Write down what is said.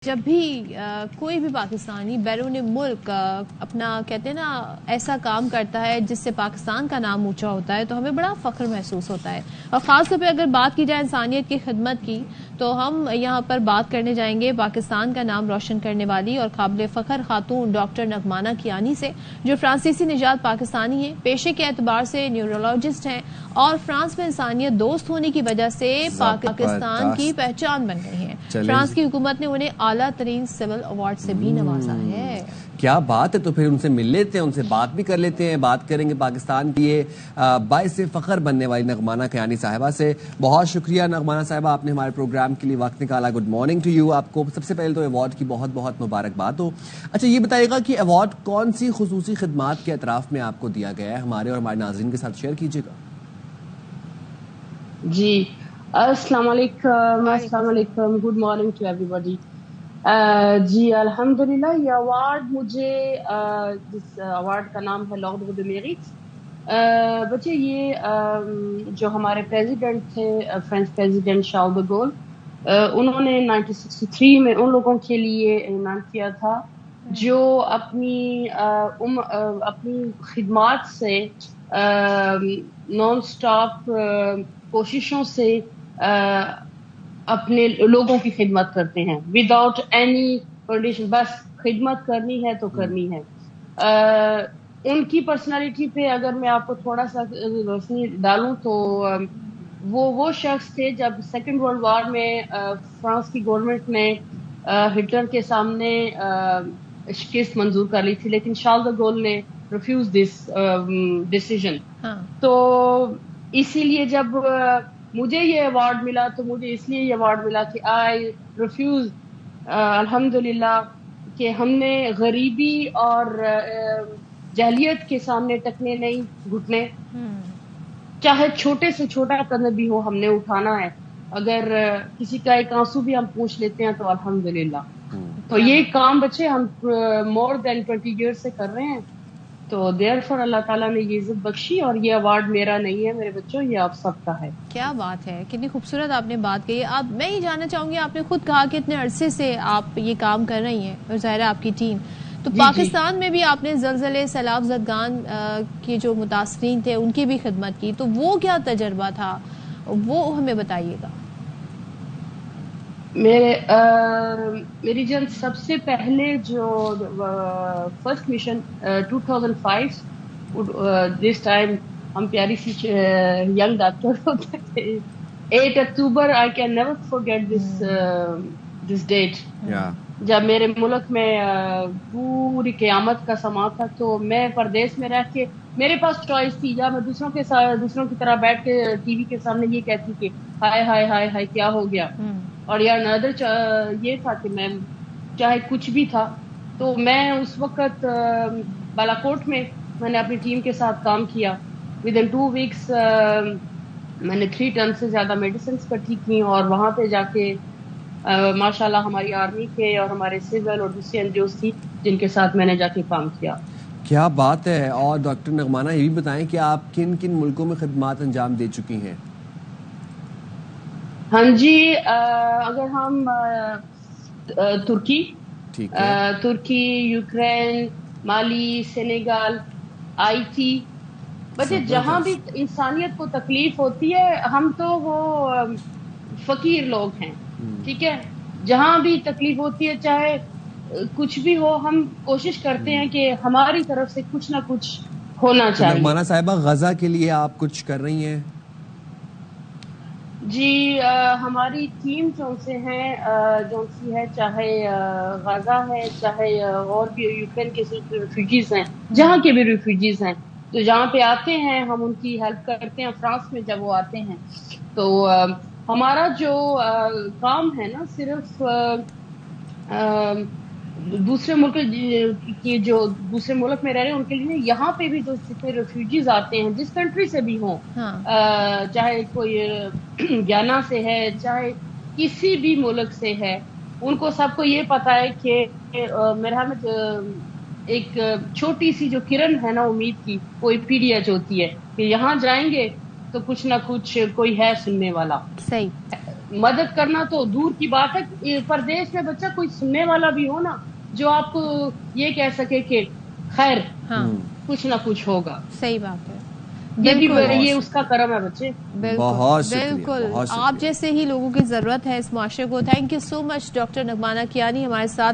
جب بھی کوئی بھی پاکستانی بیرون ملک اپنا کہتے ہیں نا ایسا کام کرتا ہے جس سے پاکستان کا نام اونچا ہوتا ہے تو ہمیں بڑا فخر محسوس ہوتا ہے، اور خاص طور پہ اگر بات کی جائے انسانیت کی خدمت کی تو ہم یہاں پر بات کرنے جائیں گے پاکستان کا نام روشن کرنے والی اور قابل فخر خاتون ڈاکٹر نغمانہ کیانی سے، جو فرانسیسی نژاد پاکستانی ہیں، پیشے کے اعتبار سے نیورولوجسٹ ہیں اور فرانس میں انسانیت دوست ہونے کی وجہ سے پاکستان کی پہچان بن گئی ہیں۔ فرانس کی حکومت نے انہیں اعلیٰ ترین سول ایوارڈ سے بھی نوازا ہے۔ کیا بات ہے، تو پھر ان سے مل لیتے ہیں، ان سے بات بھی کر لیتے ہیں، بات کریں گے پاکستان کی یہ باعث فخر بننے والی نغمانہ کیانی صاحبہ سے۔ بہت شکریہ نغمانہ صاحبہ، آپ نے ہمارے پروگرام کے لیے وقت نکالا۔ گڈ مارننگ ٹو یو، آپ کو سب سے پہلے تو ایوارڈ کی بہت بہت مبارکباد ہو۔ اچھا یہ بتائیے گا کہ ایوارڈ کون سی خصوصی خدمات کے اطراف میں آپ کو دیا گیا ہے، ہمارے اور ہمارے ناظرین کے ساتھ شیئر کیجیے گا۔ جی السلام علیکم، good morning to everybody. جی الحمدللہ، یہ ایوارڈ مجھے جس ایوارڈ کا نام ہے لارڈ آف دی میرٹس، بچے یہ جو ہمارے پریزیڈنٹ تھے فرینچ پریزیڈنٹ شارل ڈی گول، انہوں نے 1963 میں ان لوگوں کے لیے اعلان کیا تھا جو اپنی خدمات سے نان سٹاپ کوششوں سے اپنے لوگوں کی خدمت کرتے ہیں وداؤٹ اینی کنڈیشن، بس خدمت کرنی ہے تو کرنی ہے۔ ان کی پرسنالٹی پہ اگر میں آپ کو تھوڑا سا روشنی ڈالوں تو وہ شخص تھے جب سیکنڈ ورلڈ وار میں فرانس کی گورنمنٹ نے ہٹلر کے سامنے شکست منظور کر لی تھی، لیکن شارل ڈی گول نے ریفیوز دس ڈیسیژن۔ تو اسی لیے جب مجھے یہ ایوارڈ ملا تو مجھے اس لیے یہ ایوارڈ ملا کہ آئی ریفیوز الحمدللہ کہ ہم نے غریبی اور جہلیت کے سامنے ٹکنے نہیں، گھٹنے، چاہے چھوٹے سے چھوٹا قدم بھی ہو ہم نے اٹھانا ہے۔ اگر کسی کا ایک آنسو بھی ہم پوچھ لیتے ہیں تو الحمدللہ۔ تو یہ کام بچے ہم مور دین 20 ایئرس سے کر رہے ہیں، تو دیر فور اللہ تعالیٰ نے یہ عزت بخشی، اور یہ ایوارڈ میرا نہیں ہے میرے بچوں، یہ آپ سب کا ہے۔ کیا بات ہے، کتنی خوبصورت آپ نے بات کہی۔ اب میں یہ جاننا چاہوں گی، آپ نے خود کہا کہ اتنے عرصے سے آپ یہ کام کر رہی ہیں اور ظاہر ہے آپ کی ٹیم، تو پاکستان میں بھی آپ نے زلزلے سیلاب زدگان کے جو متاثرین تھے ان کی بھی خدمت کی، تو وہ کیا تجربہ تھا وہ ہمیں بتائیے گا۔ میری جان سب سے پہلے جو فرسٹ مشن 2005 دس ٹائم ہم پیاری سی ینگ ڈاکٹر ہوتے تھے، 8 اکتوبر I can never forget this date, جب میرے ملک میں پوری قیامت کا سما تھا، تو میں پردیس میں رہ کے میرے پاس چوائس تھی، یا میں دوسروں کی طرح بیٹھ کے ٹی وی کے سامنے یہ کہتی کہ ہائے ہائے ہائے ہائے کیا ہو گیا، اور یا نادر یہ تھا کہ میں چاہے کچھ بھی تھا، تو میں اس وقت بالاکوٹ میں نے اپنی ٹیم کے ساتھ کام کیا۔ ود ان 2 ویکس میں نے 3 ٹن سے زیادہ میڈیسنز اکٹھی کی، اور وہاں پہ جا کے ماشاءاللہ ہماری آرمی کے اور ہمارے سول اور دوسری این جی اوز تھی جن کے ساتھ میں نے جا کے کام کیا۔ کیا بات ہے۔ اور ڈاکٹر نغمانہ یہ بھی بتائیں کہ آپ کن کن ملکوں میں خدمات انجام دے چکی ہیں؟ ہاں جی، اگر ہم ترکی، یوکرین، مالی، سینیگال، آئیٹی، بچے جہاں بھی انسانیت کو تکلیف ہوتی ہے، ہم تو وہ فقیر لوگ ہیں، ٹھیک ہے، جہاں بھی تکلیف ہوتی ہے چاہے کچھ بھی ہو، ہم کوشش کرتے ہیں کہ ہماری طرف سے کچھ نہ کچھ ہونا چاہیے۔ نغمانہ صاحبہ غزہ کے لیے آپ کچھ کر رہی ہیں؟ جی ہماری ٹیم جو سے ہیں جو سی ہے، چاہے غزہ ہے، چاہے اور بھی یوکرین کے ریفیوجیز ہیں، جہاں کے بھی ریفیوجیز ہیں، تو جہاں پہ آتے ہیں ہم ان کی ہیلپ کرتے ہیں۔ فرانس میں جب وہ آتے ہیں تو ہمارا جو کام ہے نا، صرف دوسرے ملک کی جو دوسرے ملک میں رہ رہے ہیں ان کے لیے، یہاں پہ بھی جو جتنے ریفیوجیز آتے ہیں جس کنٹری سے بھی ہوں، چاہے کوئی گیانا سے ہے، چاہے کسی بھی ملک سے ہے، ان کو سب کو یہ پتا ہے کہ میرا ایک چھوٹی سی جو کرن ہے نا امید کی، کوئی پی ڈی ایچ ہوتی ہے کہ یہاں جائیں گے تو کچھ نہ کچھ کوئی ہے سننے والا۔ صحیح۔ مدد کرنا تو دور کی بات ہے، پردیش میں بچہ کوئی سننے والا بھی ہو نا جو آپ کو یہ کہہ سکے کہ خیر ہاں کچھ نہ کچھ ہوگا، صحیح بات ہے، یہ اس کا کرم ہے بچے. بہت شکریہ، بالکل بہت شکریہ. آپ جیسے ہی لوگوں کی ضرورت ہے اس معاشرے کو. Thank you so much doctor نغمانہ کیانی ہمارے ساتھ